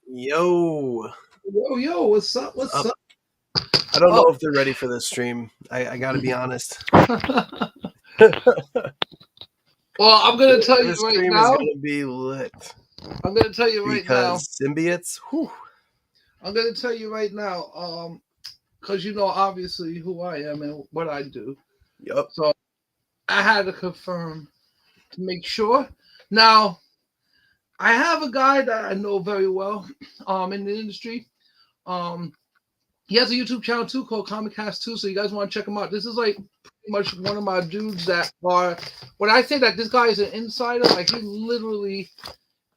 Yo, Yo, what's up? what's What's up? up? I don't Oh, know if they're ready for this stream. I gotta be honest. well, I'm gonna tell you This right stream is now. gonna be lit I'm gonna tell you right now. because symbiotes. Whew, I'm gonna tell you right now. Because you know obviously who I am and what I do. yup, So I had to confirm to make sure. Now I have a guy that I know very well, in the industry. Um, he has a YouTube channel too called Comic Cast 2. So you guys want to check him out. This is like pretty much one of my dudes that are. When I say that this guy is an insider, like he literally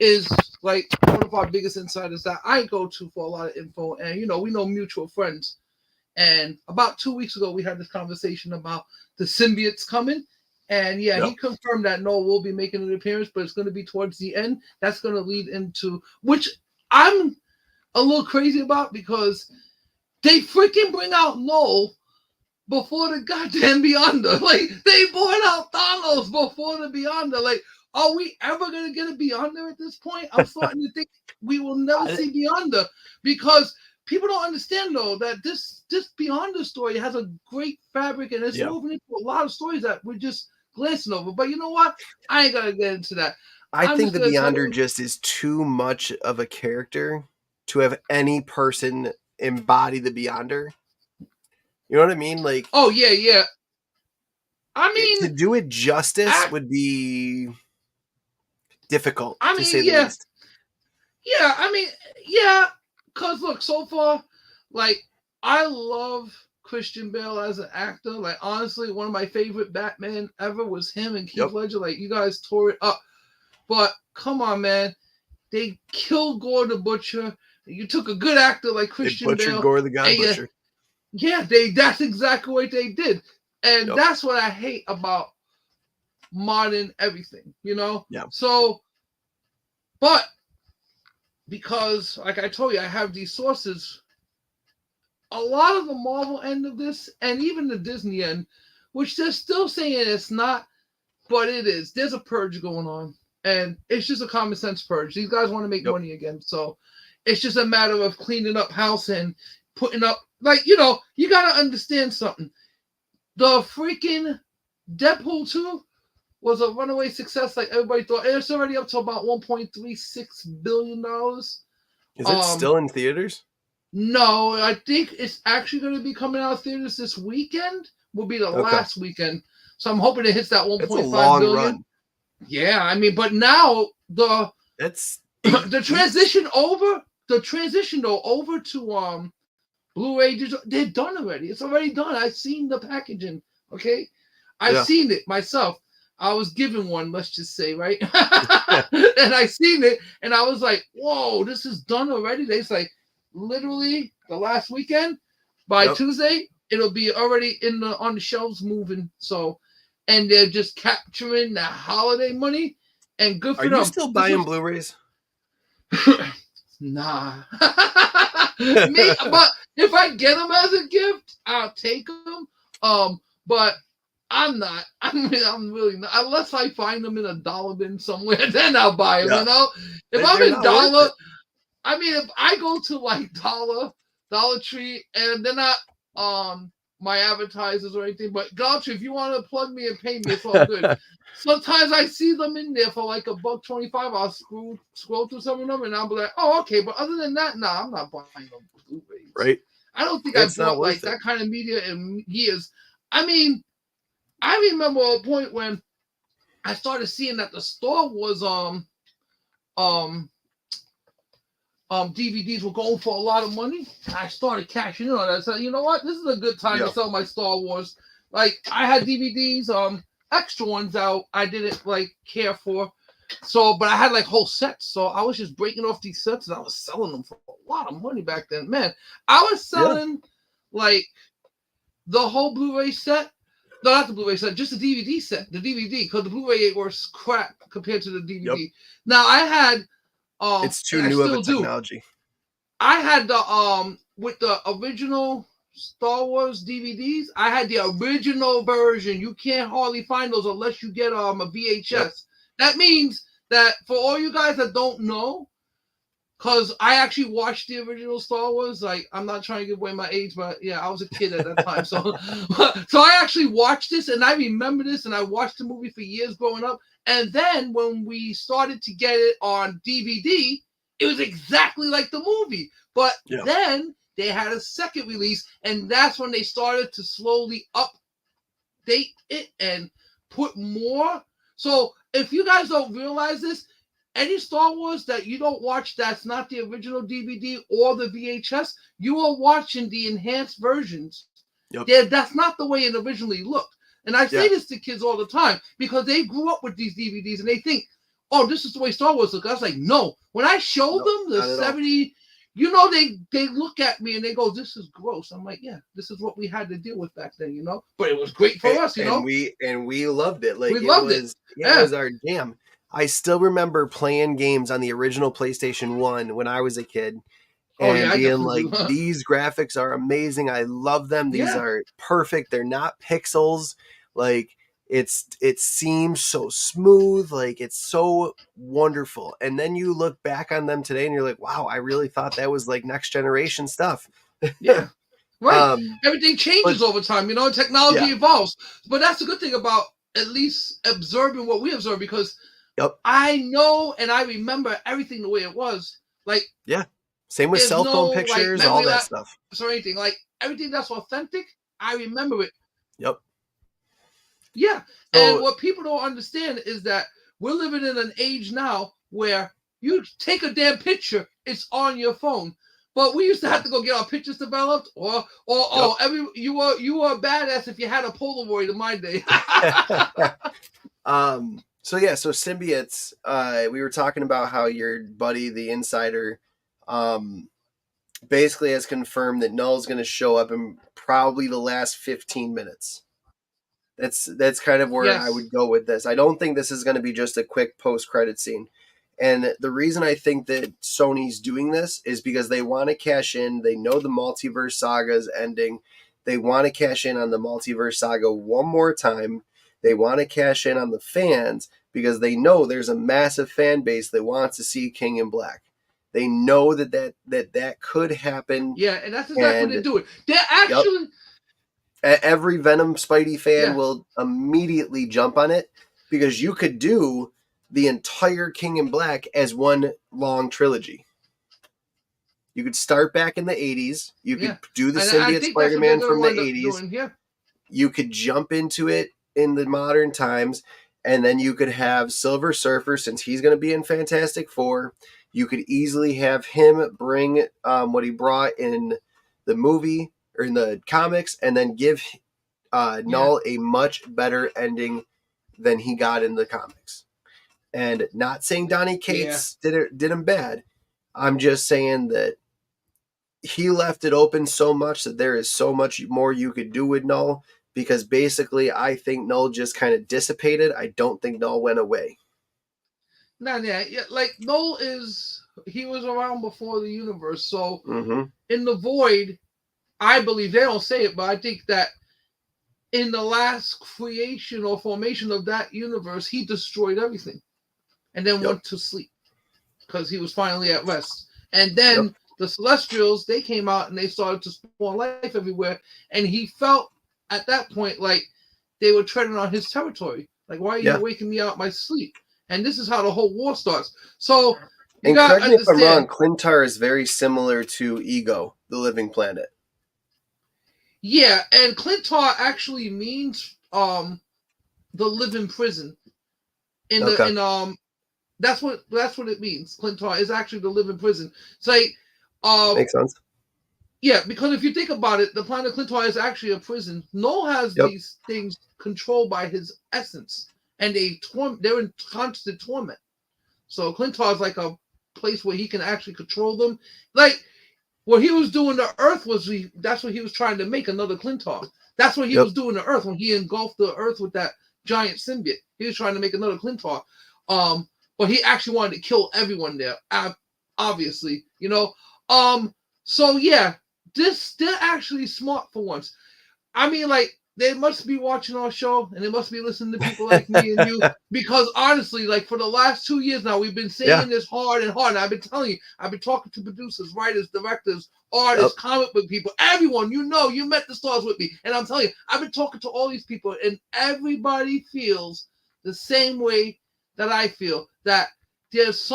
is like one of our biggest insiders that I go to for a lot of info. And we know mutual friends. And about 2 weeks ago, we had this conversation about the symbiotes coming. And yeah, yup. he confirmed that no, we'll be making an appearance, but it's going to be towards the end. That's going to lead into which I'm a little crazy about because they freaking bring out Null before the goddamn Beyonder. Like they brought out Thanos before the Beyonder. Like, are we ever gonna get a Beyonder at this point? I'm starting to think we will never I, see Beyonder because people don't understand though that this Beyonder story has a great fabric and it's yeah, moving into a lot of stories that we're just glancing over. But you know what? I ain't gonna get into that. I I'm think just the gonna tell Beyonder you. just is too much of a character to have any person embody the Beyonder. You know what I mean? Like Oh yeah, yeah. I to mean, do it justice I, would be difficult I to mean, say the yeah. least. Yeah, I mean, yeah, cause look, so far, like I love Christian Bale as an actor. Like honestly, one of my favorite Batman ever was him and Keith Yep, Ledger. Like you guys tore it up, but come on, man, they killed Gore the Butcher. You took a good actor like they Christian butchered Bale, Gore the God and Butcher. yeah, that's exactly what they did, and Yep, that's what I hate about modern everything. yeah, So, but because like I told you, I have these sources a lot of the Marvel end of this, and even the Disney end, which they're still saying it's not, but it is. There's a purge going on, and it's just a common sense purge. These guys want to make yep. money again, so it's just a matter of cleaning up house and putting up. Like you gotta understand something. The freaking Deadpool 2 was a runaway success, like everybody thought. It's already up to about $1.36 billion. Is it Um, still in theaters? No, I think it's actually going to be coming out of theaters this weekend. Will be the Okay. last weekend, so I'm hoping it hits that It's a 1.5 long billion. run. Yeah, I mean, but now the That's eight the weeks. transition over the transition though over to Blu-ray digital, they're done already. It's already done. I've seen the packaging. Okay, I've Yeah. seen it myself. I was given one, let's just say, right? And I seen it, and I was like, "Whoa, this is done already." They say, literally the last weekend. By Yep. Tuesday, it'll be already on the shelves moving. So, and they're just capturing the holiday money, and good Are for you them. still This buying was Blu-rays? nah. Me, but if I get them as a gift, I'll take them. But I'm not. I mean, I'm really not. Unless I find them in a dollar bin somewhere, then I'll buy them. Yeah. If I'm They're in not worth dollar, it. I mean, if I go to like Dollar Tree, and they're not my advertisers or anything, but Dollar Tree, if you want to plug me and pay me, it's all good. Sometimes I see them in there for like $1.25. I'll scroll through some of them, and I'll be like, oh, okay. But other than that, nah, I'm not buying no Blu-rays. Right? I don't think I It's not bought like worth it. that kind of media in years. I mean, I remember a point when I started seeing that the Star Wars um DVDs were going for a lot of money. I started cashing in on that. I said, you know what? This is a good time to Yeah. sell my Star Wars. Like I had DVDs, extra ones out. I didn't like care for. So, but I had like whole sets. So I was just breaking off these sets and I was selling them for a lot of money back then. Man, I was Yeah. selling like the whole Blu-ray set. No, not the Blu-ray set, just the DVD set. The DVD, because the Blu-ray was crap compared to the Yep. DVD. Now I had It's too and I new of a still do. technology. I had the with the original Star Wars DVDs. I had the original version. You can't hardly find those unless you get a VHS. Yep. That means that for all you guys that don't know, because I actually watched the original Star Wars. Like, I'm not trying to give away my age, but yeah, I was a kid at that time. So, so I actually watched this, and I remember this, and I watched the movie for years growing up. And then when we started to get it on DVD, it was exactly like the movie. But Yeah. then they had a second release, and that's when they started to slowly update it and put more. So if you guys don't realize this, any Star Wars that you don't watch that's not the original DVD or the VHS, you are watching the enhanced versions. Yep. That's not the way it originally looked. And I say Yeah. this to kids all the time because they grew up with these DVDs and they think, oh, this is the way Star Wars looks. I was like, no. When I showed Nope, them the not at all. 70, they look at me and they go, this is gross. I'm like, yeah, this is what we had to deal with back then. But it was great for us. And we loved it. We Like it loved it. was, yeah, it Yeah. was our jam. I still remember playing games on the original PlayStation 1 when I was a kid Oh yeah, and I being like, definitely do. these graphics are amazing. I love them. These Yeah. are perfect. They're not pixels. Like it seems so smooth. Like it's so wonderful. And then you look back on them today and you're like, wow, I really thought that was like next generation stuff. Yeah. Right. um, Everything but changes over time, technology yeah, evolves. But that's the good thing about at least observing what we observe because yep, I know and I remember everything the way it was. Like, yeah. Same with there's cell no phone like pictures, all memory that lapse stuff. or anything. Like, everything that's authentic, I remember it. Yep. Yeah. And So what people don't understand is that we're living in an age now where you take a damn picture, it's on your phone. But we used to have to go get our pictures developed, or yep. you were a badass if you had a Polaroid in my day. So yeah, so symbiotes, we were talking about how your buddy, the insider, um, basically has confirmed that Null's going to show up in probably the last 15 minutes. That's kind of where I Yes. would go with this. I don't think this is going to be just a quick post credit scene. And the reason I think that Sony's doing this is because they want to cash in. They know the multiverse saga is ending. They want to cash in on the multiverse saga one more time. They want to cash in on the fans because they know there's a massive fan base that wants to see King in Black. They know that could happen. Yeah, and that's exactly what And they're doing. They're yep, actually every Venom Spidey fan yeah. will immediately jump on it because you could do the entire King in Black as one long trilogy. You could start back in the 80s. You could Yeah. do the And I symbiote think that's what they're Spider-Man gonna from the wind up 80s. doing. Yeah. You could jump into it in the modern times, and then you could have Silver Surfer, since he's going to be in Fantastic Four. You could easily have him bring what he brought in the movie or in the comics, and then give Yeah. Null a much better ending than he got in the comics. And not saying Donny Yeah. Cates did him bad. I'm just saying that he left it open so much that there is so much more you could do with Null, because basically I think Null just kind of dissipated. I don't think Null went away. Nah, yeah. Like Noel he was around before the universe. So Mm-hmm. in the void, I believe they don't say it, but I think that in the last creation or formation of that universe, he destroyed everything and then Yep. went to sleep because he was finally at rest. And Yep. then the Celestials, they came out and they started to spawn life everywhere. And he felt at that point like they were treading on his territory. Like, why are you Yeah. waking me out of my sleep? And this is how the whole war starts. So you And got correct to me if I'm wrong, understand. Clintar is very similar to Ego, the living planet. Yeah, and Clintar actually means the living prison. Okay. That's what it means. Clintar is actually the living prison. It's like Makes sense. yeah, because if you think about it, the planet Clintar is actually a prison. Noel has Yep. these things controlled by his essence, and they're in constant torment. So Clintar is like a place where he can actually control them. Like what he was doing to Earth that's what he was trying to make another Clintar. That's what he Yep. was doing to Earth when he engulfed the Earth with that giant symbiote. He was trying to make another Clintar. But he actually wanted to kill everyone there. Obviously, So yeah, they're actually smart for once. I mean, like they must be watching our show and they must be listening to people like me and you, because honestly, like for the last 2 years now, we've been Yeah. saying this hard and hard. And I've been telling you, I've been talking to producers, writers, directors, Yep. artists, comic book people, everyone. You met the stars with me, and I'm telling you, I've been talking to all these people, and everybody feels the same way that I feel, that there's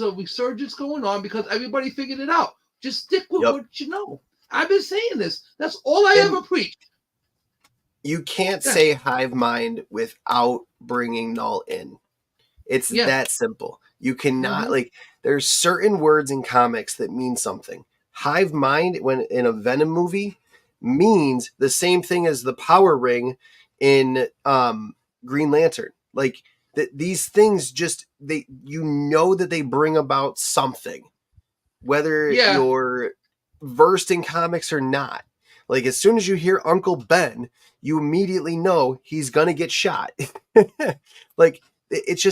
a resurgence going on because everybody figured it out. Just stick with Yep. what you know. I've been saying this. That's all I And ever preach. you can't Yeah. say hive mind without bringing null in. It's Yeah. that simple. You cannot, Mm-hmm. like, there's certain words in comics that mean something. Hive mind, when in a Venom movie, means the same thing as the power ring in Green Lantern. Like, these things just, you know that they bring about something, whether Yeah. you're versed in comics or not. Like, as soon as you hear Uncle Ben, you immediately know he's gonna get shot. Like, it's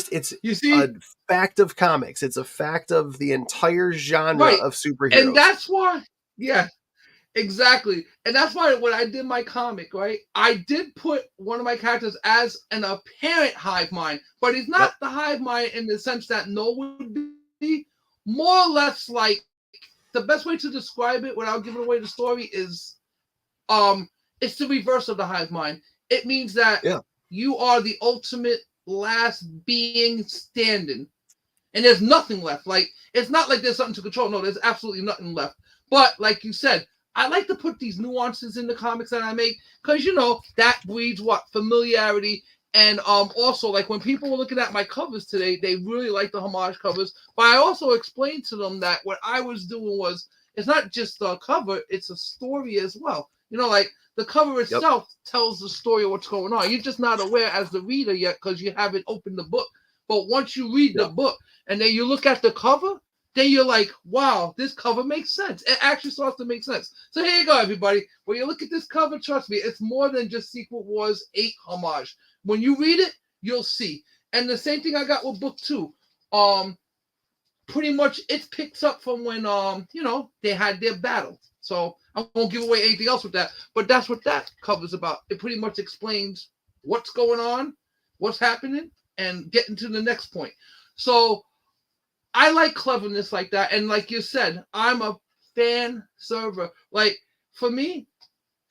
You a see? fact of comics. It's a fact of the entire genre Right. of And superheroes. that's why, yeah, exactly. And that's why when I did my comic, right, I did put one of my characters as an apparent hive mind, but he's not Yep. the hive mind in the sense that no would be. More or less like the best way to describe it without giving away the story is it's the reverse of the hive mind. It means that Yeah. you are the ultimate last being standing, and there's nothing left. Like, it's not like there's something to control. No, there's absolutely nothing left. But like you said, I like to put these nuances in the comics that I make because that breeds what familiarity. And also, like when people were looking at my covers today, they really like the homage covers. But I also explained to them that what I was doing was, it's not just a cover; it's a story as well. Like the cover Yep. itself tells the story of what's going on. You're just not aware as the reader yet because you haven't opened the book. But once you read the Yep. book and then you look at the cover, then you're like, wow, this cover makes sense. It actually starts to make sense. So here you go, everybody. When you look at this cover, trust me, it's more than just Secret Wars 8 homage. When you read it, you'll see. And the same thing I got with book 2. Pretty much it picks up from when they had their battle. So I won't give away anything else with that, but that's what that cover's about. It pretty much explains what's going on, what's happening, and getting to the next point. So I like cleverness like that. And like you said, I'm a fan server. Like for me,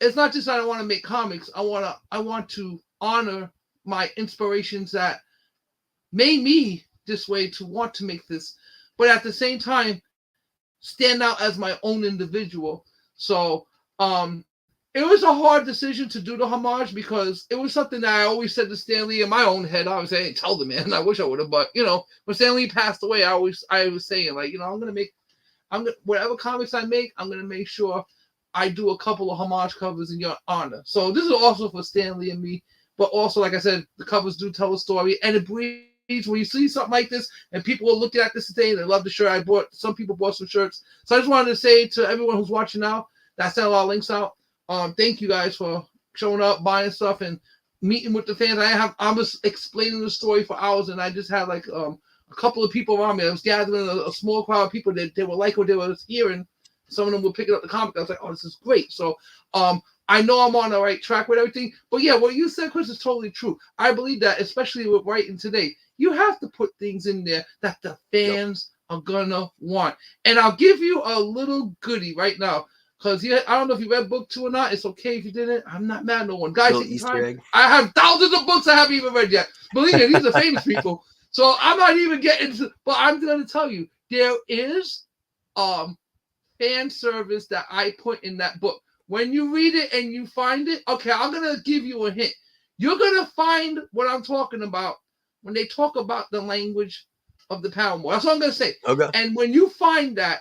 it's not just that I want to make comics. I want to honor my inspirations that made me this way to want to make this, but at the same time stand out as my own individual. So it was a hard decision to do the homage because it was something that I always said to Stan Lee in my own head. Obviously, I didn't tell the man. I wish I would have, but when Stan Lee passed away, I was saying like, whatever comics I make, I'm gonna make sure I do a couple of homage covers in your honor. So this is also for Stan Lee and me, but also like I said, the covers do tell a story, and it breeds. When you see something like this, and people are looking at this today, they love the shirt I bought. Some people bought some shirts, so I just wanted to say to everyone who's watching now that I sent a lot of links out. Thank you guys for showing up, buying stuff, and meeting with the fans. I was explaining the story for hours, and I just had like a couple of people around me. I was gathering a small crowd of people that they were like what they were hearing. Some of them were picking up the comic. I was like, oh, this is great. So I know I'm on the right track with everything. But yeah, what you said, Chris, is totally true. I believe that, especially with writing today, you have to put things in there that the Yep. fans are gonna want. And I'll give you a little goodie right now. Because I don't know if you read book 2 or not. It's okay if you didn't. I'm not mad at no one. Guys, Little take the Easter time. egg. I have thousands of books I haven't even read yet. Believe me, these are famous people. So I'm not even getting to, but I'm gonna tell you, there is fan service that I put in that book. When you read it and you find it, okay, I'm gonna give you a hint. You're gonna find what I'm talking about when they talk about the language of the Paramore. That's what I'm gonna say. Okay. And when you find that,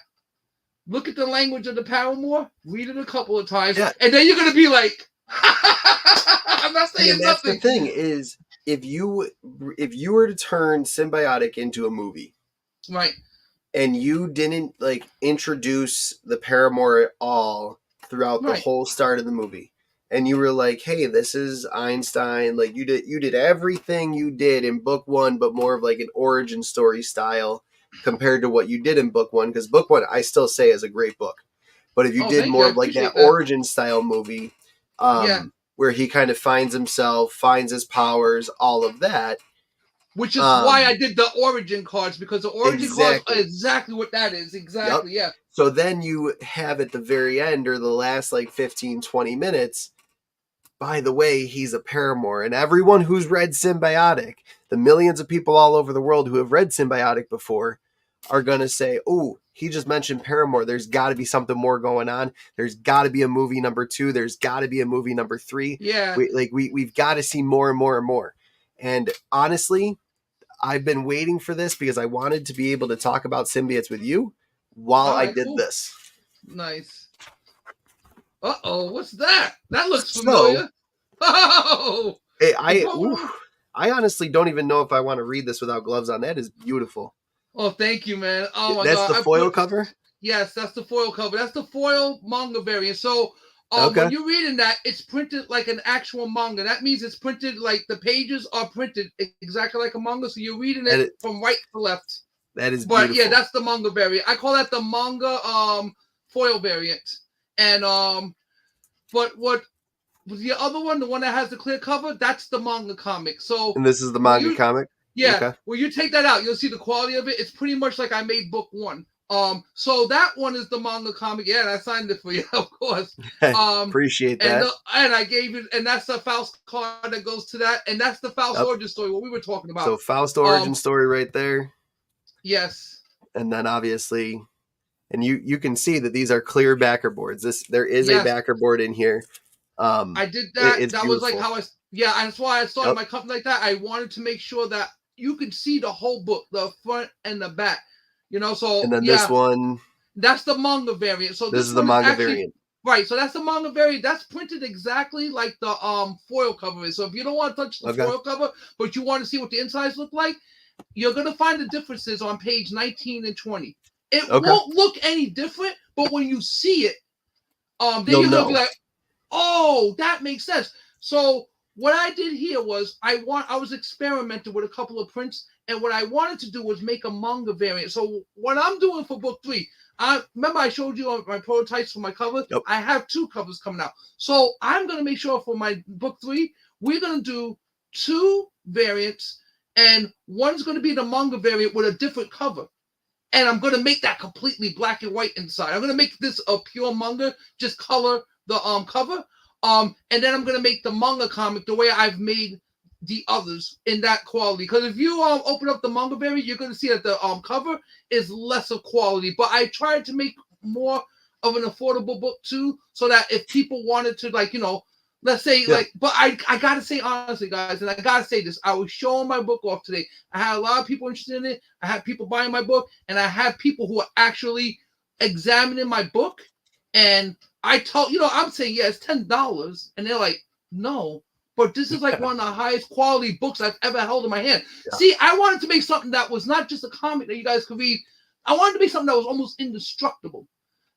look at the language of the Paramore, read it a couple of times, Yeah. and then you're gonna be like, I'm not See, and saying that's the nothing. thing is, if you were to turn Symbiotic into a movie Right. and you didn't like introduce the Paramore at all throughout the Right. whole start of the movie, and you were like, hey, this is Einstein, like you did everything you did in book 1 but more of like an origin story style compared to what you did in book 1, because book 1 I still say is a great book, but if you Oh, did thank you. more I of like that appreciate that. origin style movie, Yeah. where he kind of finds himself, finds his powers, all of that. Which is why I Um, did the origin cards, because the origin cards are exactly. exactly what that is. Yep. Exactly, yeah. So then you have at the very end or the last like 15, 20 minutes, by the way, he's a paramour. And everyone who's read Symbiotic, the millions of people all over the world who have read Symbiotic before, are going to say, oh, he just mentioned Paramore. There's got to be something more going on. There's got to be a movie number 2. There's got to be a movie number 3. Yeah. We've got to see more and more and more. And honestly, I've been waiting for this because I wanted to be able to talk about symbiotes with you while All I right, did cool. this. Nice. Uh-oh, what's that? That looks So familiar. Oh, the poem. I honestly don't even know if I want to read this without gloves on. That is beautiful. Oh, thank you, man. Oh my That's god. the foil cover? Yes, that's the foil cover. That's the foil manga variant. So when Okay. you're reading that, it's printed like an actual manga. That means it's printed like the pages are printed exactly like a manga. So you're reading it from right to left. That is But yeah, beautiful. that's the manga variant. I call that the manga foil variant. And but what the other one, the one that has the clear cover, that's the manga comic. So And this is the when manga you comic? yeah, Okay. when you take that out, you'll see the quality of it. It's pretty much like I made book one. So that one is the manga comic. Yeah, and I signed it for you, of course. Appreciate that. And I gave it, and that's the Faust card that goes to that, and that's the Faust Yep. origin story, what we were talking about. So Faust origin story right there. Yes. And then obviously, and you can see that these are clear backer boards. There is a Yes. backer board in here. I did that. It's That was like beautiful. how yeah, that's why I started Yep. my company like that. I wanted to make sure that you could see the whole book, the front and the back. So And then this yeah, one, that's the manga variant. So this this is the one is manga actually variant. right. So that's the manga variant. That's printed exactly like the foil cover is. So if you don't want to touch the Okay. foil cover, but you want to see what the insides look like, you're gonna find the differences on page 19 and 20. It won't look any different, but when you see it, then You'll you're gonna be know. like, oh, that makes sense. So what I did here was I was experimenting with a couple of prints, and what I wanted to do was make a manga variant. So what I'm doing for book 3, I remember I showed you on my prototypes for my cover. Yep. I have 2 covers coming out. So I'm gonna make sure for my book 3, we're gonna do 2 variants, and one's gonna be the manga variant with a different cover. And I'm gonna make that completely black and white inside. I'm gonna make this a pure manga, just color the cover. And then I'm gonna make the manga comic the way I've made the others in that quality. Because if you open up the manga variant, you're gonna see that the cover is lesser quality. But I tried to make more of an affordable book too, so that if people wanted to, like, let's say, Yeah. but I gotta say honestly, guys, and I gotta say this, I was showing my book off today. I had a lot of people interested in it. I had people buying my book, and I had people who are actually examining my book. And I told, I'm saying, yeah, it's $10, and they're like, no, but this is like one of the highest quality books I've ever held in my hand. Yeah. See, I wanted to make something that was not just a comic that you guys could read. I wanted to make something that was almost indestructible.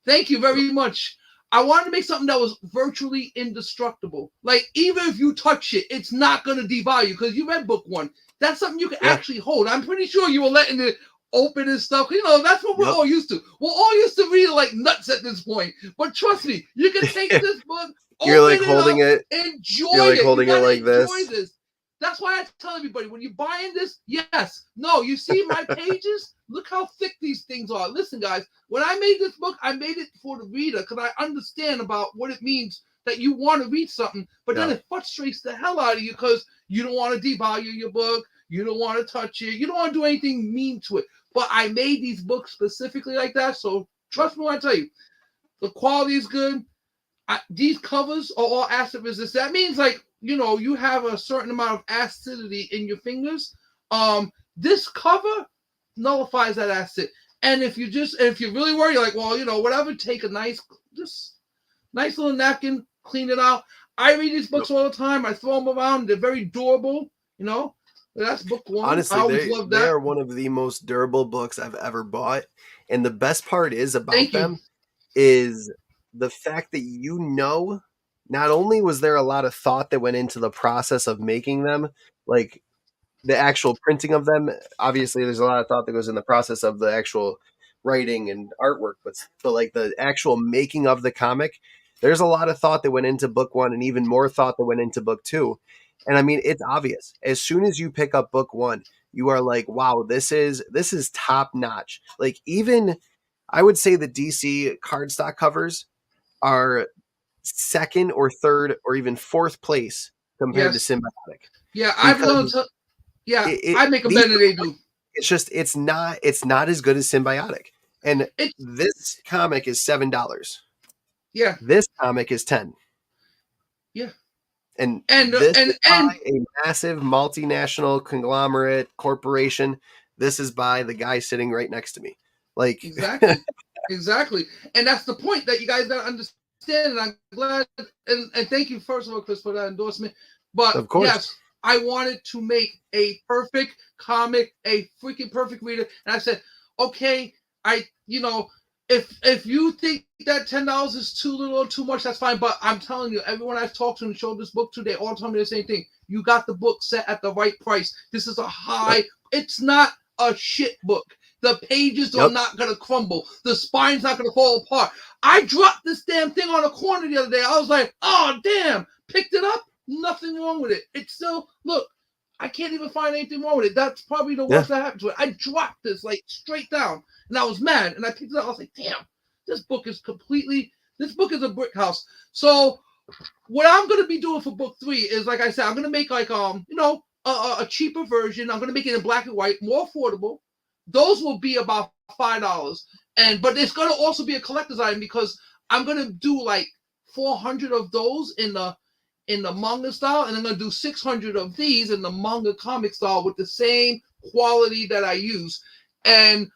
Thank you very much. I wanted to make something that was virtually indestructible. Like, even if you touch it, it's not going to devalue, because you read book 1. That's something you can actually hold. I'm pretty sure you were letting it open and stuff. That's what we're all used to. We're all used to reading like nuts at this point. But trust me, you can take this book, You're like open holding it. enjoy You're like it. holding You it gotta like enjoy this. this. That's why I tell everybody, when you're buying this, yes, no, you see my pages? Look how thick these things are. Listen, guys, when I made this book, I made it for the reader because I understand about what it means that you want to read something, but then it frustrates the hell out of you because you don't want to devalue your book. You don't want to touch it. You don't want to do anything mean to it. But I made these books specifically like that, so trust me when I tell you, the quality is good. These covers are all acid resistant. That means, like, you have a certain amount of acidity in your fingers. This cover nullifies that acid. And if you're really worried, you're like, well, whatever, take a nice little napkin, clean it out. I read these books all the time. I throw them around. They're very durable. That's book 1. Honestly, I always love they that. are one of the most durable books I've ever bought. And the best part is about them is the fact that not only was there a lot of thought that went into the process of making them, like the actual printing of them, obviously there's a lot of thought that goes in the process of the actual writing and artwork, but like the actual making of the comic, There's a lot of thought that went into book 1 and even more thought that went into book 2. And I mean, it's obvious. As soon as you pick up book 1, you are like, wow, this is top notch. Like, even I would say the DC cardstock covers are second or third or even fourth place compared to Yes. Symbiotic, Yeah, I've because learned to. Yeah, it I make them these better than they do. it's just it's not as good as Symbiotic. And It's this comic is $7. yeah, This comic is 10. yeah, And and this and is and by a massive multinational conglomerate corporation. This is by the guy sitting right next to me. Like, exactly, exactly, and that's the point that you guys gotta understand. And I'm glad, and thank you first of all, Chris, for that endorsement. But of course. yes, I wanted to make a perfect comic, a freaking perfect reader, and I said, okay, if you think that $10 is too little or too much, that's fine. But I'm telling you, everyone I've talked to and showed this book to, they all tell me the same thing. You got the book set at the right price. This is a Yep. high. It's not a shit book. The pages are Yep. not gonna crumble. The spine's not gonna fall apart. I dropped this damn thing on a corner the other day. I was like, oh damn! Picked it up. Nothing wrong with it. It's still look. I can't even find anything wrong with it. That's probably the Yeah. worst that happened to it. I dropped this like straight down, and I was mad. And I picked it up. I was like, damn, this book is completely. This book is a brick house. So what I'm gonna be doing for book 3 is, like I said, I'm gonna make like a cheaper version. I'm gonna make it in black and white, more affordable. Those will be about $5, but it's gonna also be a collector's item because I'm gonna do like 400 of those in the manga style, and I'm gonna do 600 of these in the manga comic style with the same quality that I use. And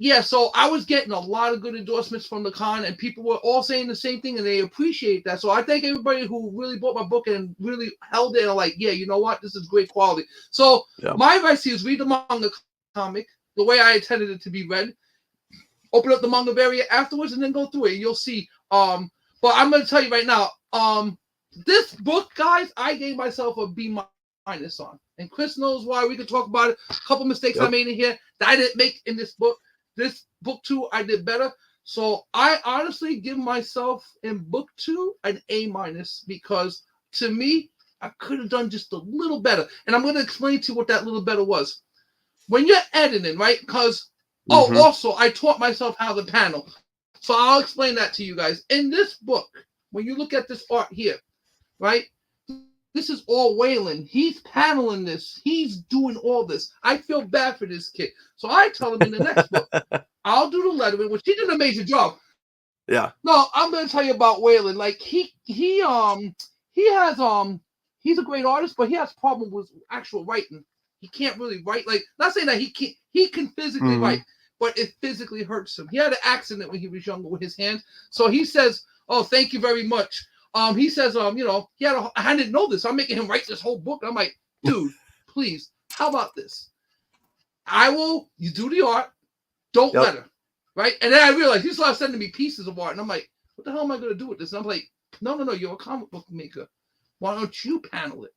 yeah, so I was getting a lot of good endorsements from the con, and people were all saying the same thing, and they appreciate that. So I thank everybody who really bought my book and really held it and like, yeah, you know what, this is great quality. So Yeah. my advice to you is read the manga comic the way I intended it to be read. Open up the manga variant afterwards, and then go through it. And you'll see. But I'm gonna tell you right now, this book, guys, I gave myself a B minus on, and Chris knows why. We could talk about it. A couple mistakes Yep. I made in here that I didn't make in this book. This book 2, I did better. So I honestly give myself in book 2 an A minus because to me, I could have done just a little better. And I'm going to explain to you what that little better was. When you're editing, right? Because, Mm-hmm. also, I taught myself how to panel. So I'll explain that to you guys. In this book, when you look at this art here, right? This is all Waylon. He's paneling this. He's doing all this. I feel bad for this kid. So I tell him in the next book, I'll do the lettering, which he did an amazing job. Yeah. No, I'm gonna tell you about Waylon. Like he has he's a great artist, but he has problem with actual writing. He can't really write. Like, not saying that he can physically Mm-hmm. write, but it physically hurts him. He had an accident when he was younger with his hands. So he says, "Oh, thank you very much." He says, I didn't know this. I'm making him write this whole book. I'm like, dude, please, how about this? You do the art, don't Yep. letter, right? And then I realized he started sending me pieces of art, and I'm like, what the hell am I going to do with this? And I'm like, no, you're a comic book maker. Why don't you panel it?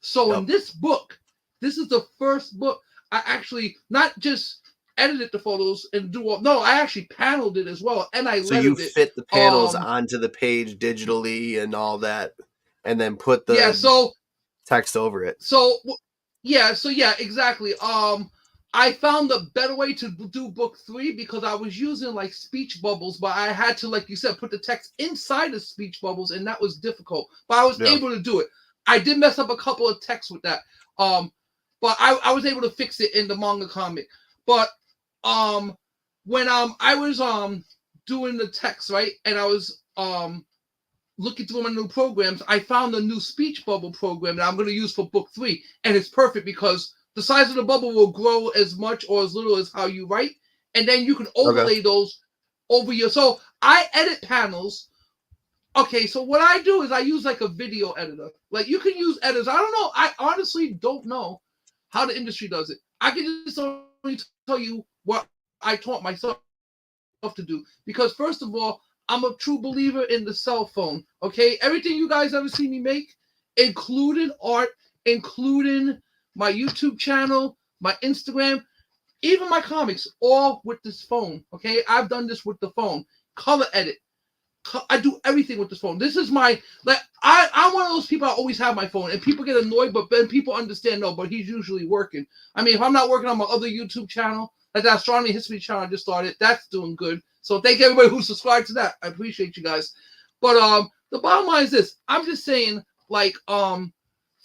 So Yep. in this book, this is the first book I actually not just edited the photos and do all. No, I actually paneled it as well, and I So you lettered it. fit the panels onto the page digitally and all that, and then put the text over it. So exactly. I found a better way to do book 3 because I was using like speech bubbles, but I had to, like you said, put the text inside the speech bubbles, and that was difficult. But I was able to do it. I did mess up a couple of texts with that. But I was able to fix it in the manga comic. But when I was doing the text, right, and I was looking through my new programs, I found a new speech bubble program that I'm going to use for book 3, and it's perfect because the size of the bubble will grow as much or as little as how you write, and then you can overlay those over your. So I edit panels. Okay, so what I do is I use like a video editor. Like, you can use editors. I don't know. I honestly don't know how the industry does it. I can just only tell you what I taught myself to do. Because first of all, I'm a true believer in the cell phone. Okay, everything you guys ever see me make, including art, including my YouTube channel, my Instagram, even my comics, all with this phone. Okay, I've done this with the phone. Color edit. I do everything with this phone. This is my like I'm one of those people. I always have my phone, and people get annoyed, but then people understand. No, but he's usually working. I mean, if I'm not working on my other YouTube channel, like that astronomy history channel I just started, that's doing good. So thank everybody who subscribed to that. I appreciate you guys. But the bottom line is this: I'm just saying, like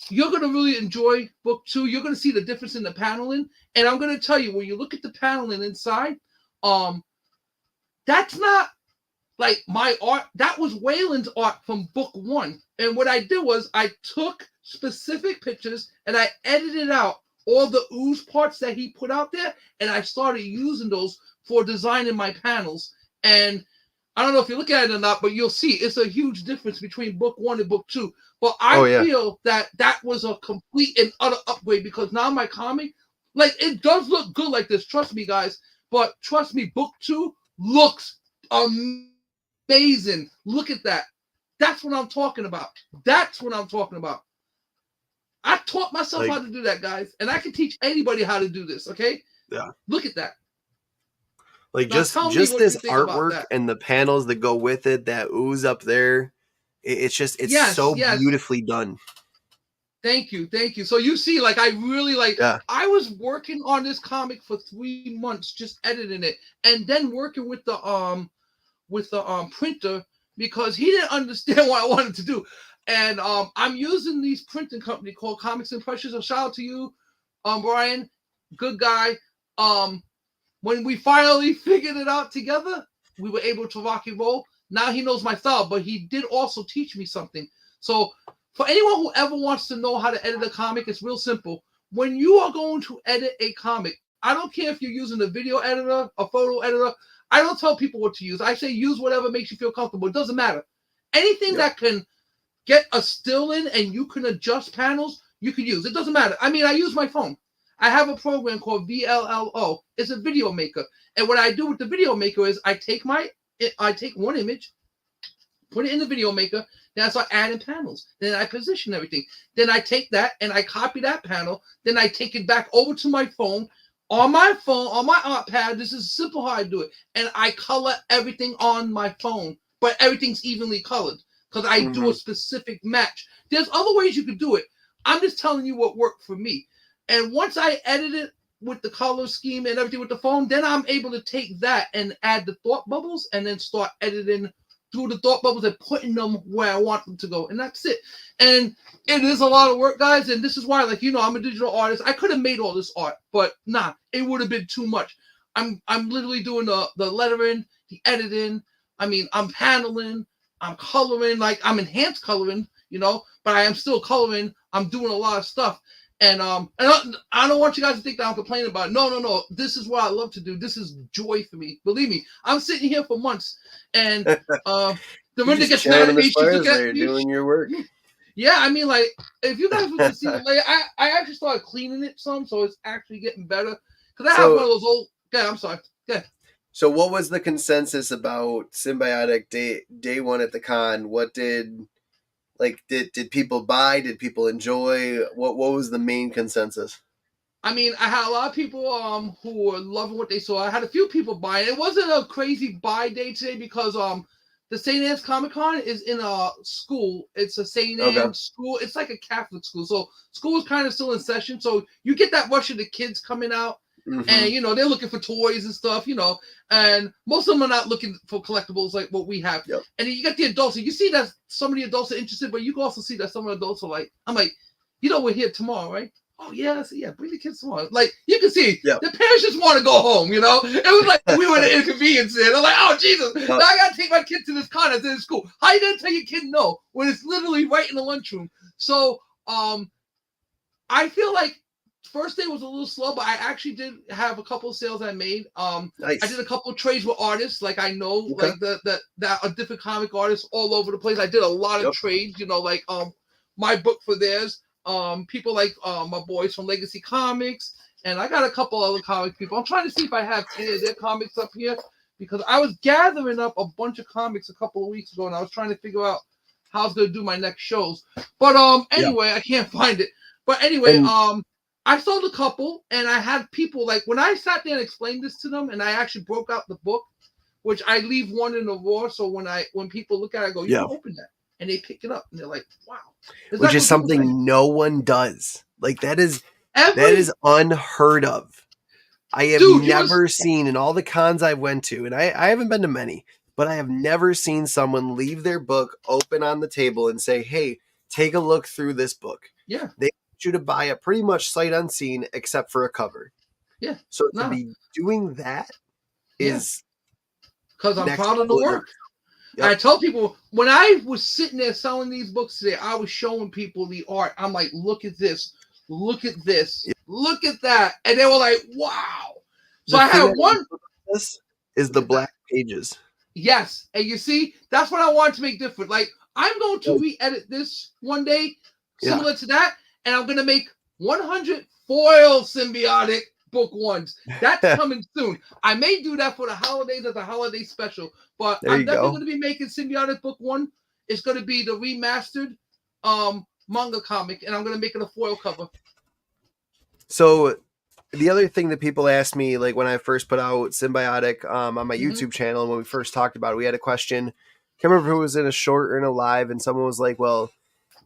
you're gonna really enjoy book 2. You're gonna see the difference in the paneling, and I'm gonna tell you when you look at the paneling inside, that's not like my art. That was Waylon's art from book 1. And what I did was I took specific pictures and I edited out all the ooze parts that he put out there, and I started using those for designing my panels. And I don't know if you look at it or not, but you'll see it's a huge difference between book 1 and book 2. But I feel that was a complete and utter upgrade, because now my comic, like, it does look good like this. Trust me, guys. But trust me, book 2 looks amazing. Look at that. That's what I'm talking about. That's what I'm talking about. I taught myself how to do that, guys, and I can teach anybody how to do this. Okay? Yeah. Look at that. Like now just this artwork and the panels that go with it, that ooze up there. It's so beautifully done. Thank you. So you see, like, I really I was working on this comic for 3 months, just editing it, and then working with the printer, because he didn't understand what I wanted to do. And I'm using these printing company called Comics Impressions. So shout out to you, Brian, good guy. When we finally figured it out together, we were able to rock and roll. Now he knows my style, but he did also teach me something. So for anyone who ever wants to know how to edit a comic, it's real simple. When you are going to edit a comic, I don't care if you're using a video editor, a photo editor. I don't tell people what to use. I say use whatever makes you feel comfortable. It doesn't matter. Anything that can get a still in and you can adjust panels, you can use. It doesn't matter. I mean, I use my phone. I have a program called VLLO. It's a video maker. And what I do with the video maker is I take one image, put it in the video maker, then I start adding panels. Then I position everything. Then I take that and I copy that panel. Then I take it back over to my phone. On my phone, on my art pad, this is simple how I do it. And I color everything on my phone, but everything's evenly colored because I do a specific match. There's other ways you could do it. I'm just telling you what worked for me. And once I edit it with the color scheme and everything with the phone, then I'm able to take that and add the thought bubbles and then start editing through the thought bubbles and putting them where I want them to go. And that's it. And it is a lot of work, guys. And this is why, like, you know, I'm a digital artist. I could have made all this art, but nah, it would have been too much. I'm literally doing the lettering, the editing. I mean, I'm paneling, I'm coloring, like I'm enhanced coloring, you know, but I am still coloring. I'm doing a lot of stuff. And I don't want you guys to think that I'm complaining about it. No. This is what I love to do. This is joy for me. Believe me, I'm sitting here for months, and the minute gets mad at me, she's looking at me. Doing your work. Yeah, I mean, like, if you guys would see the layer, I actually started cleaning it some, so it's actually getting better. Because I have one of those old. Yeah, I'm sorry. Yeah. So, what was the consensus about Symbiotic day one at the con? What did people buy? Did people enjoy? What was the main consensus? I mean, I had a lot of people who were loving what they saw. I had a few people buying. It wasn't a crazy buy day today because the St. Anne's Comic Con is in a school. It's a St. Anne's school. It's like a Catholic school. So school is kind of still in session. So you get that rush of the kids coming out. And, you know, they're looking for toys and stuff, you know. And most of them are not looking for collectibles like what we have. Yep. And then you get the adults. And you see that some of the adults are interested, but you can also see that some of the adults are like, I'm like, you know, we're here tomorrow, right? Oh, yeah, bring the kids tomorrow. Like, you can see the parents just want to go home, you know? It was like we were an inconvenience there. They're like, oh, Jesus, now I got to take my kid to this con that's in school. How you going to tell your kid no when it's literally right in the lunchroom? So I feel like first day was a little slow, but I actually did have a couple of sales I made. Nice. I did a couple of trades with artists, like I know, like that are different comic artists all over the place. I did a lot of trades, you know, like my book for theirs. People like my boys from Legacy Comics, and I got a couple other comic people. I'm trying to see if I have any of their comics up here because I was gathering up a bunch of comics a couple of weeks ago, and I was trying to figure out how I was gonna do my next shows. But anyway, I can't find it. But anyway, I sold a couple, and I had people like when I sat there and explained this to them, and I actually broke out the book. which I leave one in the raw. So when people look at it, I go, you Yeah. can open that, and they pick it up, and they're like, wow. Which Exactly is what people say. something no one does. Like that is Every unheard of. I have dude, never seen in all the cons I went to, and I haven't been to many, but I have never seen someone leave their book open on the table and say, hey, take a look through this book. yeah, They want you to buy it pretty much sight unseen except for a cover. yeah, So to no, be doing that yeah, is because I'm next proud of the level. work. Yep. I tell people when I was sitting there selling these books today, I was showing people the art. I'm like, look at this, look at this, Yep. look at that, and they were like, wow. So The I thing had I one. love about this is the black pages. Yes, and you see, that's what I wanted to make different. Like I'm going to re-edit this one day, similar to that, and I'm going to make 100 foil symbiotic book ones. That's coming soon. I may do that for the holidays as a holiday special, but I'm definitely going to be making symbiotic book one. It's going to be the remastered manga comic, and I'm going to make it a foil cover. So the other thing that people ask me, like when I first put out Symbiotic on my YouTube channel, and when we first talked about it, we had a question. I can't remember who was in a short or in a live, and someone was like, well,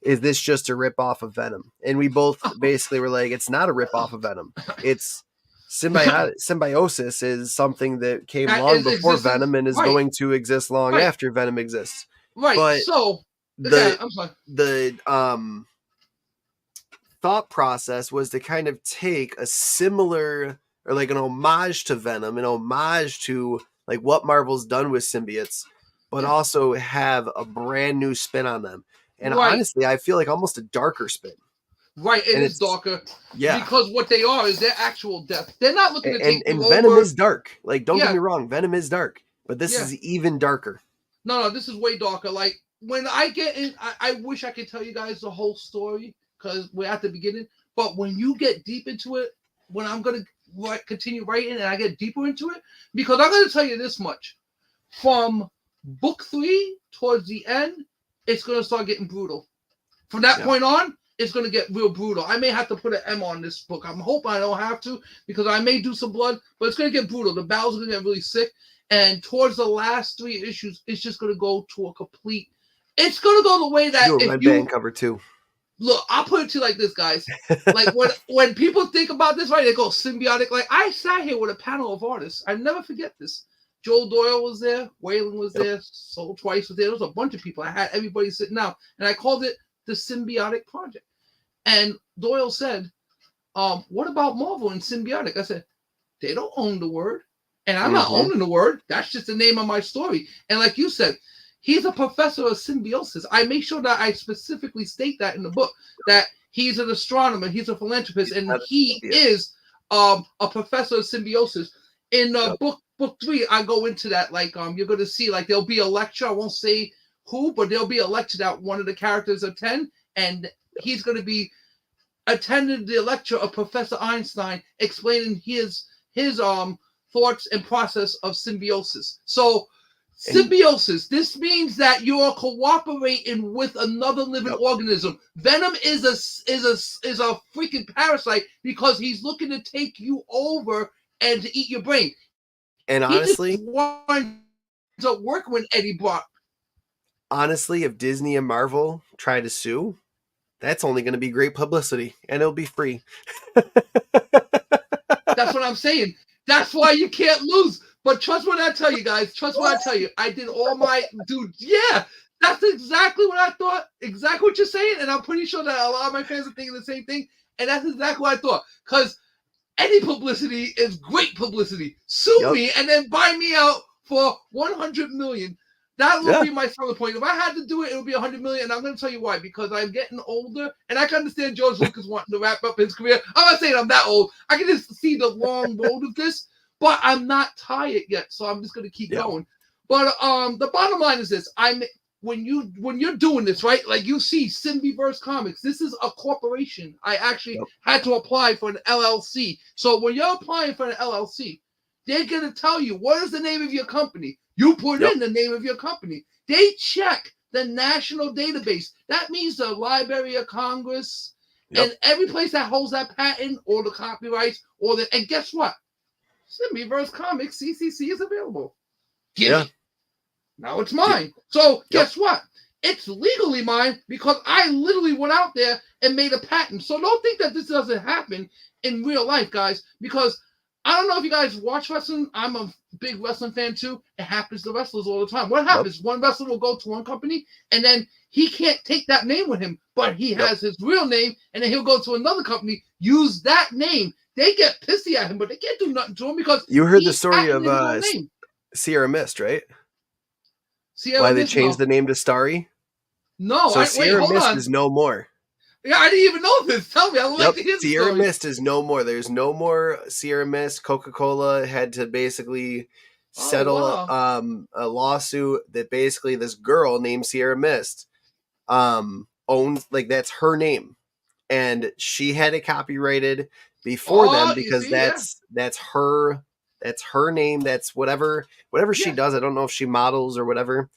is this just a rip off of Venom? And we both basically were like, it's not a rip off of Venom. It's symbiosis is something that came long before Venom and is going to exist long after Venom exists. Right. But so I'm sorry. The thought process was to kind of take a similar or like an homage to Venom, an homage to like what Marvel's done with symbiotes, but also have a brand new spin on them. And honestly, I feel like almost a darker spin. Right, it's darker. Yeah. Because what they are is their actual death. They're not looking to take you over. And Venom is dark. Like, don't get me wrong, Venom is dark. But this is even darker. No, this is way darker. Like, when I get in, I wish I could tell you guys the whole story because we're at the beginning. But when you get deep into it, when I'm going to continue writing and I get deeper into it, because I'm going to tell you this much. From book 3 towards the end, it's going to start getting brutal. From that point on, it's going to get real brutal. I may have to put an M on this book. I'm hoping I don't have to because I may do some blood, but it's going to get brutal. The battle's going to get really sick. And towards the last 3 issues, it's just going to go to a complete... It's going to go the way that... Do a red band cover, too. Look, I'll put it to you like this, guys. Like, when people think about this, right, they go symbiotic. Like, I sat here with a panel of artists. I never forget this. Joel Doyle was there. Waylon was there. Soul Twice was there. There was a bunch of people. I had everybody sitting down. And I called it the Symbiotic Project. And Doyle said, what about Marvel and Symbiotic? I said, they don't own the word. And I'm not owning the word. That's just the name of my story. And like you said, he's a professor of symbiosis. I make sure that I specifically state that in the book, that he's an astronomer, he's a philanthropist, and he is a professor of symbiosis. In book 3, I go into that. Like, you're going to see, like, there'll be a lecture. I won't say who, but there'll be a lecture that one of the characters attend, and he's going to be attending the lecture of Professor Einstein explaining his thoughts and process of symbiosis. So symbiosis, this means that you're cooperating with another living organism. Venom is a freaking parasite because he's looking to take you over and to eat your brain. And honestly, he just winds up working with Eddie Brock. Honestly, if Disney and Marvel try to sue, that's only going to be great publicity, and it'll be free. That's what I'm saying. That's why you can't lose. But trust what I tell you, guys. Trust what I tell you. I did all my... Dude, yeah. That's exactly what I thought. Exactly what you're saying. And I'm pretty sure that a lot of my fans are thinking the same thing. And that's exactly what I thought. Because any publicity is great publicity. Sue me and then buy me out for $100 million. That would be my selling point. If I had to do it, it would be $100 million. And I'm going to tell you why. Because I'm getting older. And I can understand George Lucas wanting to wrap up his career. I'm not saying I'm that old. I can just see the long road of this. But I'm not tired yet. So I'm just going to keep going. But the bottom line is this. When you're doing this, right? Like you see Symbiotes Comics. This is a corporation. I actually had to apply for an LLC. So when you're applying for an LLC, they're going to tell you, what is the name of your company? You put in the name of your company. They check the national database. That means the Library of Congress and every place that holds that patent or the copyrights and guess what? Symbiotes Comics CCC is available. Yeah. Now it's mine. So guess what? It's legally mine because I literally went out there and made a patent. So don't think that this doesn't happen in real life, guys, because I don't know if you guys watch wrestling. I'm a big wrestling fan too. It happens to wrestlers all the time. What happens? One wrestler will go to one company and then he can't take that name with him, but he has his real name, and then he'll go to another company, use that name. They get pissy at him, but they can't do nothing to him because you heard the story of name. Sierra Mist, right? Sierra Why they Mist, changed the name to Starry? No, So wait, Sierra hold Mist on. is no more. Yeah, I didn't even know this. Tell me, I would like to hear the Sierra story. Mist is no more. There's no more Sierra Mist. Coca-Cola had to basically settle a lawsuit that basically this girl named Sierra Mist owns, like, that's her name, and she had it copyrighted before them because that's her name. That's whatever she does. I don't know if she models or whatever,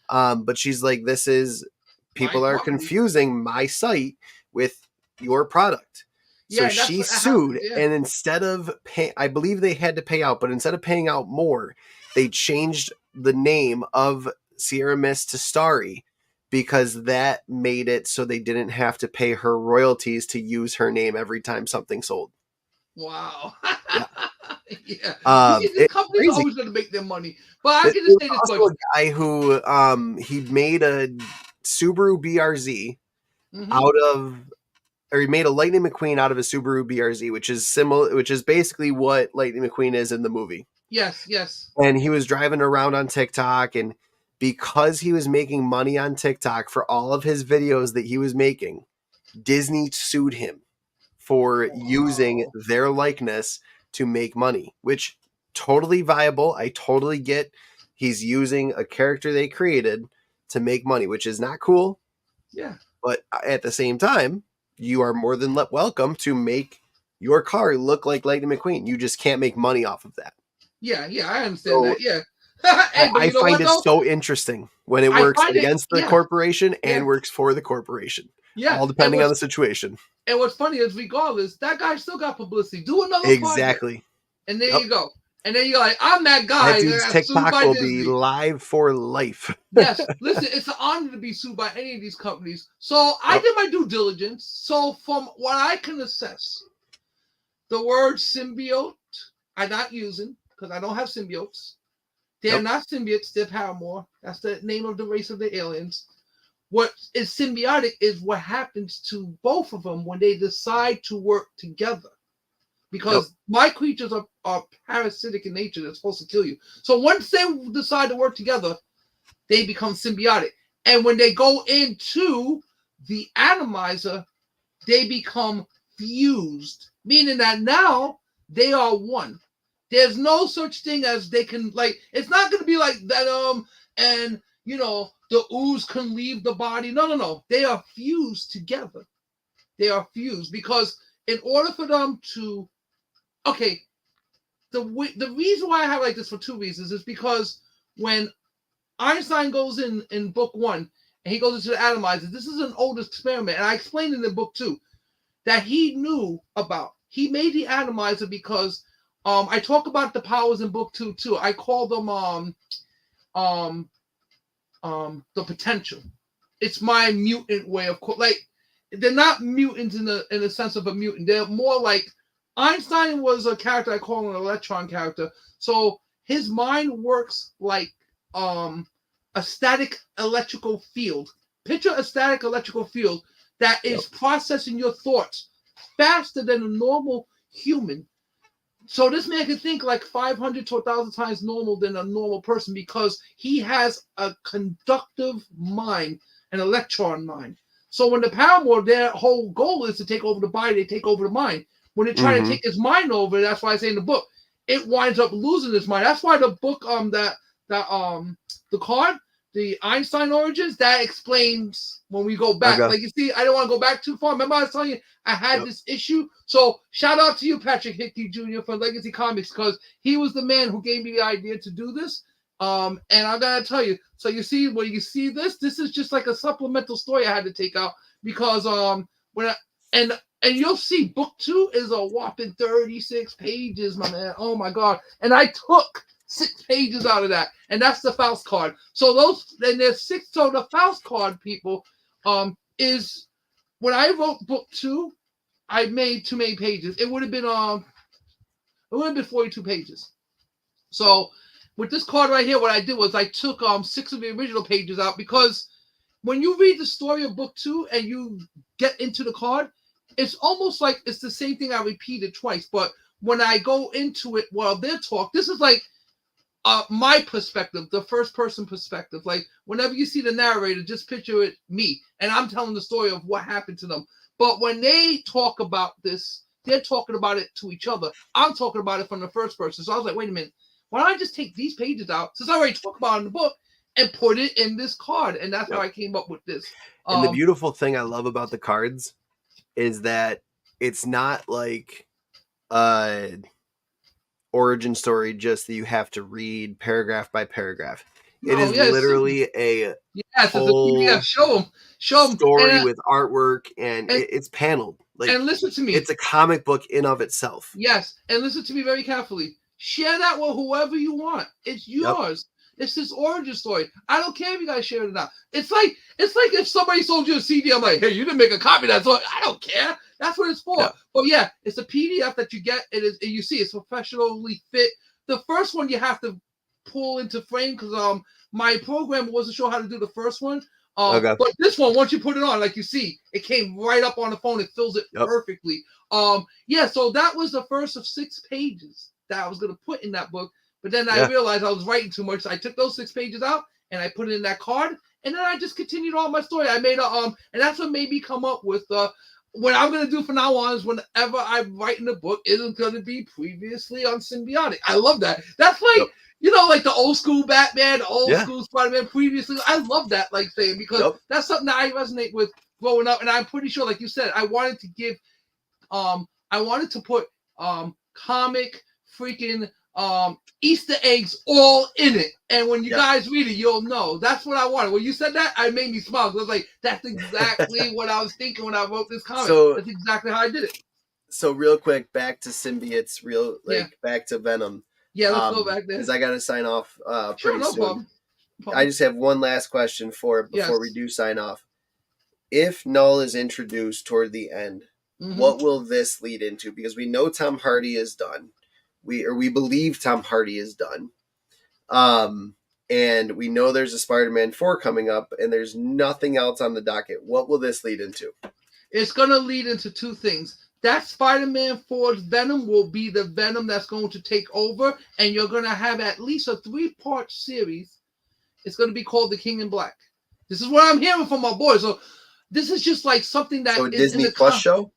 but she's like, this is, people are confusing my site with your product. So she sued, and instead of I believe they had to pay out, but instead of paying out more, they changed the name of Sierra Mist to Starry, because that made it so they didn't have to pay her royalties to use her name every time something sold. Wow. Yeah. These companies are always going to make their money. But I can just say this also a guy who he made a Subaru BRZ out of, or he made a Lightning McQueen out of a Subaru BRZ, which is basically what Lightning McQueen is in the movie. Yes. And he was driving around on TikTok, and because he was making money on TikTok for all of his videos that he was making, Disney sued him for using their likeness to make money, which totally viable. I totally get he's using a character they created to make money, which is not cool. Yeah. But at the same time, you are more than welcome to make your car look like Lightning McQueen. You just can't make money off of that. Yeah, I understand that. Yeah. Hey, I find it so interesting when it works against the corporation and works for the corporation. Yeah. All depending on the situation. And what's funny is, regardless, that guy still got publicity. Do another exactly. project. And there you go. And then you're like, I'm that guy. That dude's TikTok will be live for life. Yes. Listen, it's an honor to be sued by any of these companies. So I did my due diligence. So from what I can assess, the word symbiote I'm not using because I don't have symbiotes. They're not symbiotes. They're Paramore. That's the name of the race of the aliens. What is symbiotic is what happens to both of them when they decide to work together. Because my creatures are parasitic in nature. They're supposed to kill you. So once they decide to work together, they become symbiotic. And when they go into the atomizer, they become fused. Meaning that now they are one. There's no such thing as they can, like, it's not going to be like Venom and, the ooze can leave the body. No. They are fused together. They are fused because in order for them to, the reason why I have like this for two reasons is because when Einstein goes in book 1 and he goes into the atomizer, this is an old experiment, and I explained in the book 2 that he knew about. He made the atomizer because I talk about the powers in book 2 too. I call them the potential. It's my mutant way of they're not mutants in the sense of a mutant. They're more like Einstein was a character I call an electron character. So his mind works like a static electrical field. Picture a static electrical field that is processing your thoughts faster than a normal human. So this man can think like 500 to 1,000 times normal than a normal person because he has a conductive mind, an electron mind. So when the Paramore, their whole goal is to take over the body, they take over the mind. When they try to take his mind over, that's why I say in the book, it winds up losing his mind. That's why the book, the card, the Einstein Origins, that explains when we go back. Like you see, I don't want to go back too far. Remember I was telling you I had this issue? So shout out to you, Patrick Hickey Jr. from Legacy Comics, because he was the man who gave me the idea to do this. And I gotta tell you, so you see, when you see this is just like a supplemental story I had to take out because and you'll see book 2 is a whopping 36 pages, my man. Oh my god. And I took 6 pages out of that, and that's the Faust card. So there's 6. So the Faust card, people, is when I wrote book 2, I made too many pages. It would have been 42 pages. So with this card right here, what I did was I took 6 of the original pages out, because when you read the story of book 2 and you get into the card, it's almost like it's the same thing I repeated twice. But when I go into it while they're talking, this is like my perspective, the first person perspective. Like whenever you see the narrator, just picture it me, and I'm telling the story of what happened to them. But when they talk about this, they're talking about it to each other. I'm talking about it from the first person. So I was like, wait a minute, why don't I just take these pages out, since I already talked about it in the book, and put it in this card? And that's how I came up with this. And the beautiful thing I love about the cards is that it's not like origin story just that you have to read paragraph by paragraph. It is literally a whole PDF. Show them story with artwork, and it's paneled. Like, and listen to me, it's a comic book in of itself. Yes, and listen to me very carefully. Share that with whoever you want. It's yours. It's his origin story. I don't care if you guys share it or not. It's like if somebody sold you a CD, I'm like, hey, you didn't make a copy of that, so I don't care. That's what it's for. Yeah. But yeah, it's a PDF that you get. It is, you see, it's professionally fit. The first one you have to pull into frame, because my program wasn't sure how to do the first one. Okay. But this one, once you put it on, like you see, it came right up on the phone. It fills it perfectly. Yeah, so that was the first of 6 pages that I was gonna put in that book. But then I realized I was writing too much. So I took those 6 pages out and I put it in that card, and then I just continued on my story. I made and that's what made me come up with what I'm gonna do from now on is whenever I write in a book, it is gonna be previously on Symbiotic. I love that. That's like like the old school Batman, old school Spider-Man previously. I love that, like saying, because that's something that I resonate with growing up. And I'm pretty sure, like you said, I wanted to give I wanted to put comic freaking Easter eggs all in it. And when you guys read it, you'll know. That's what I wanted. When you said that, it made me smile. I was like, that's exactly what I was thinking when I wrote this comic. So, that's exactly how I did it. So real quick, back to Symbiotes, back to Venom. Yeah, let's go back there. Because I got to sign off pretty soon. Problem. I just have one last question before we do sign off. If Null is introduced toward the end, what will this lead into? Because we know Tom Hardy is done. We believe Tom Hardy is done. And we know there's a Spider-Man 4 coming up, and there's nothing else on the docket. What will this lead into? It's going to lead into 2 things. That Spider-Man 4's Venom will be the Venom that's going to take over, and you're going to have at least a 3-part series. It's going to be called The King in Black. This is what I'm hearing from my boys. So this is just like something that is Disney in the Plus show?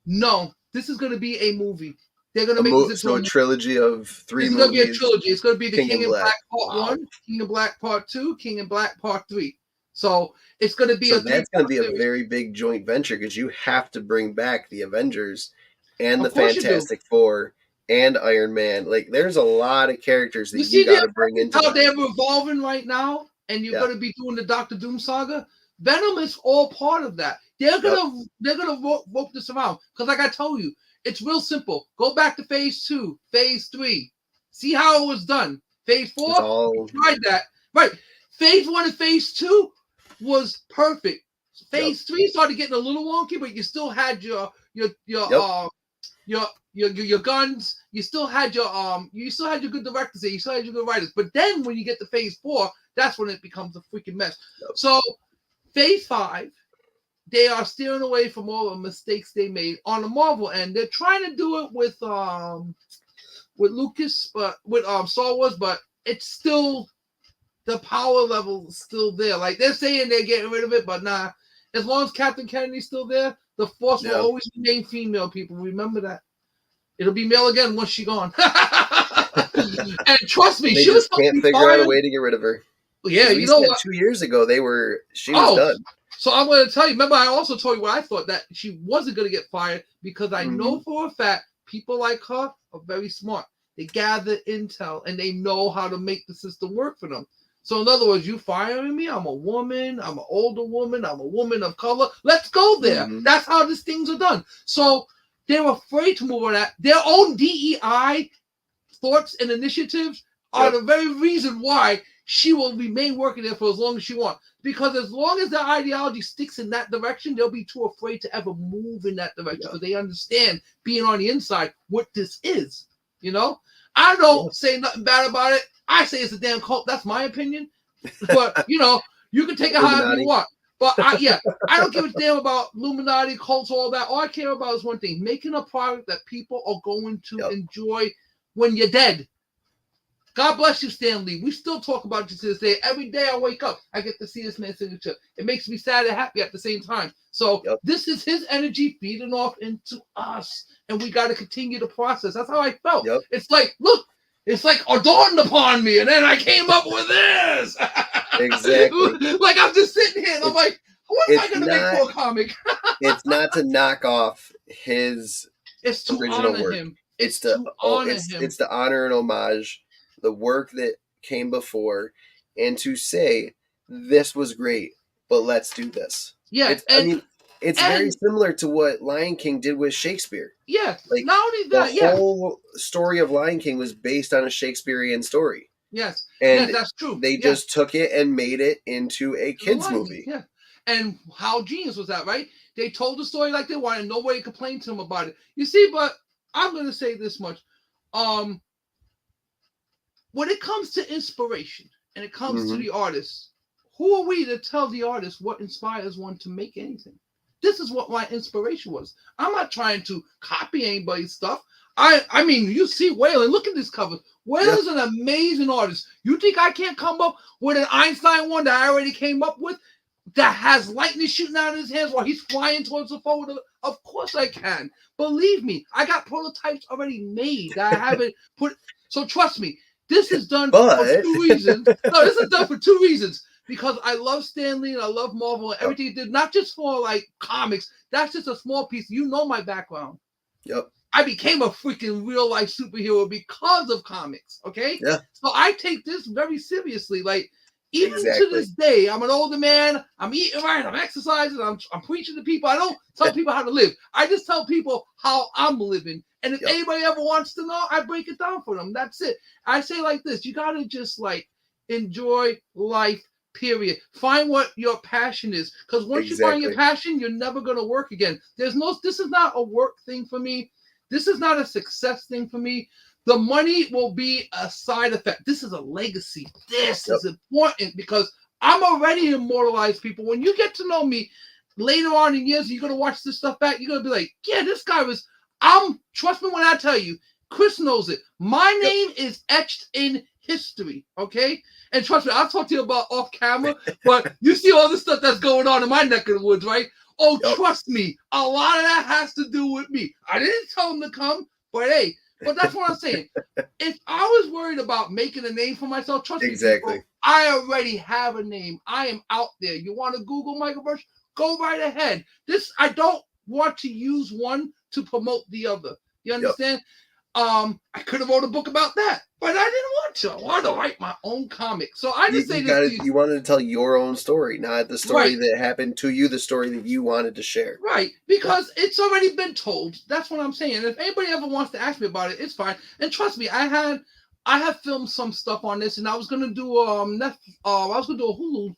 No, this is going to be a movie. They're going to make this into a trilogy of 3 movies. It's going to be a trilogy. It's going to be The King in Black Part 1, King in Black Part 2, King in Black Part 3. So it's going to be that's going to be a very big joint venture, because you have to bring back the Avengers and the Fantastic Four and Iron Man. Like, there's a lot of characters that you got to bring into. How they're revolving right now, and you're going to be doing the Doctor Doom saga. Venom is all part of that. They're gonna rope this around, because, like I told you, it's real simple. Go back to Phase 2, Phase 3, see how it was done. Phase 4, tried that right. Phase 1 and Phase 2 was perfect. Phase 3 started getting a little wonky, but you still had your guns. You still had your good directors there. You still had your good writers. But then when you get to Phase 4, that's when it becomes a freaking mess. So Phase 5, they are steering away from all the mistakes they made on the Marvel end. They're trying to do it with Lucas, but with Star Wars, but it's still, the power level is still there. Like, they're saying they're getting rid of it, but nah. As long as Captain Kennedy's still there, the Force will always remain female, people. Remember that. It'll be male again once she's gone. And trust me, she just can't figure out a way to get rid of her. Yeah, you know what? 2 years ago, she was done. So I'm going to tell you. Remember, I also told you what I thought, that she wasn't going to get fired, because I know for a fact people like her are very smart. They gather intel and they know how to make the system work for them. So in other words, you firing me? I'm a woman. I'm an older woman. I'm a woman of color. Let's go there. That's how these things are done. So they're afraid to move on that. Their own DEI thoughts and initiatives are the very reason why she will remain working there for as long as she wants. Because as long as their ideology sticks in that direction, they'll be too afraid to ever move in that direction because they understand being on the inside what this is. You know, I don't say nothing bad about it. I say it's a damn cult. That's my opinion. But you know, you can take it however you want. But I don't give a damn about Illuminati, cults, all that. All I care about is one thing: making a product that people are going to enjoy when you're dead. God bless you, Stan Lee. We still talk about you to this day. Every day I wake up, I get to see this man's signature. It makes me sad and happy at the same time. So this is his energy feeding off into us, and we got to continue the process. That's how I felt. It's like, look, it's like dawned upon me, and then I came up with this. Exactly. Like I'm just sitting here, and I'm like, what am I going to make for a comic? It's not to knock off his original work. Him. It's to honor him. It's to honor and homage the work that came before, and to say this was great, but let's do this. Yeah, it's very similar to what Lion King did with Shakespeare. Yeah, like not only that, the whole story of Lion King was based on a Shakespearean story. Yes, and that's true. They just took it and made it into a kids movie. Yeah, and how genius was that, right? They told the story like they wanted. Nobody complained to them about it. You see, but I'm going to say this much. When it comes to inspiration and it comes to the artist, who are we to tell the artist what inspires one to make anything? This is what my inspiration was. I'm not trying to copy anybody's stuff. I mean, you see Waylon. Look at this cover. Waylon's an amazing artist. You think I can't come up with an Einstein one that I already came up with that has lightning shooting out of his hands while he's flying towards the photo? Of course I can. Believe me, I got prototypes already made that I haven't put. So trust me. This is done for 2 reasons. No, this is done for 2 reasons. Because I love Stan Lee and I love Marvel and everything he did, not just for like comics. That's just a small piece. You know my background. I became a freaking real life superhero because of comics. Okay. Yeah. So I take this very seriously. Like even to this day, I'm an older man. I'm eating right. I'm exercising. I'm preaching to people. I don't tell people how to live. I just tell people how I'm living. And if anybody ever wants to know, I break it down for them. That's it. I say like this: you gotta just like enjoy life. Period. Find what your passion is, because once you find your passion, you're never going to work again. This is not a work thing for me. This is not a success thing for me. The money will be a side effect. This is a legacy. This is important because I'm already immortalized, people. When you get to know me later on in years, you're going to watch this stuff back. You're going to be like, yeah, this guy was, trust me when I tell you, Chris knows it. My name is etched in history, okay? And trust me, I'll talk to you about off camera, but you see all the stuff that's going on in my neck of the woods, right? Oh, trust me, a lot of that has to do with me. I didn't tell him to come, but hey, but that's what I'm saying. If I was worried about making a name for myself, trust me, people, I already have a name. I am out there. You want to Google Michael Burch? Go right ahead. I don't want to use one to promote the other. You understand? I could have wrote a book about that, but I didn't want to. I wanted to write my own comic. So I just you wanted to tell your own story, not the story that happened to you, the story that you wanted to share. Right, because it's already been told. That's what I'm saying. If anybody ever wants to ask me about it, it's fine. And trust me, I have filmed some stuff on this, and I was gonna do a Hulu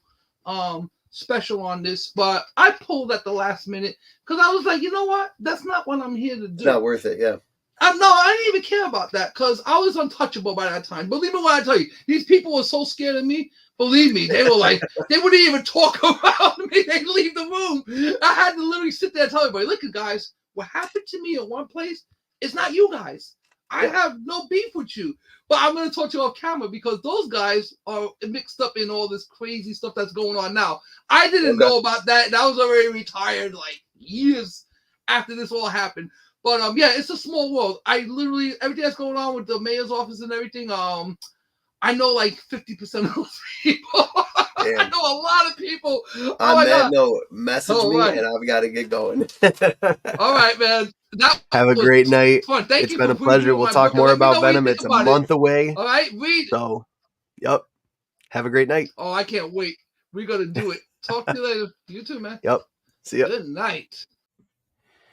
special on this, but I pulled at the last minute because I was like, you know what? That's not what I'm here to do. It's not worth it. Yeah. No, I didn't even care about that because I was untouchable by that time. Believe me when I tell you, these people were so scared of me. Believe me, they were like, they wouldn't even talk around me. They'd leave the room. I had to literally sit there and tell everybody, look, guys, what happened to me in one place is not you guys. I have no beef with you. But I'm going to talk to you off camera because those guys are mixed up in all this crazy stuff that's going on now. I didn't know about that. And I was already retired like years after this all happened. But yeah, it's a small world. I literally everything that's going on with the mayor's office and everything. I know like 50% of those people. I know a lot of people. On that note, message me and I've got to get going. All right, man. Have a great night. Fun. It's been a pleasure. We'll talk more about Venom. It's a month away. All right, read. So, yep. Have a great night. Oh, I can't wait. We're gonna do it. Talk to you later. You too, man. Yep. See ya. Good night.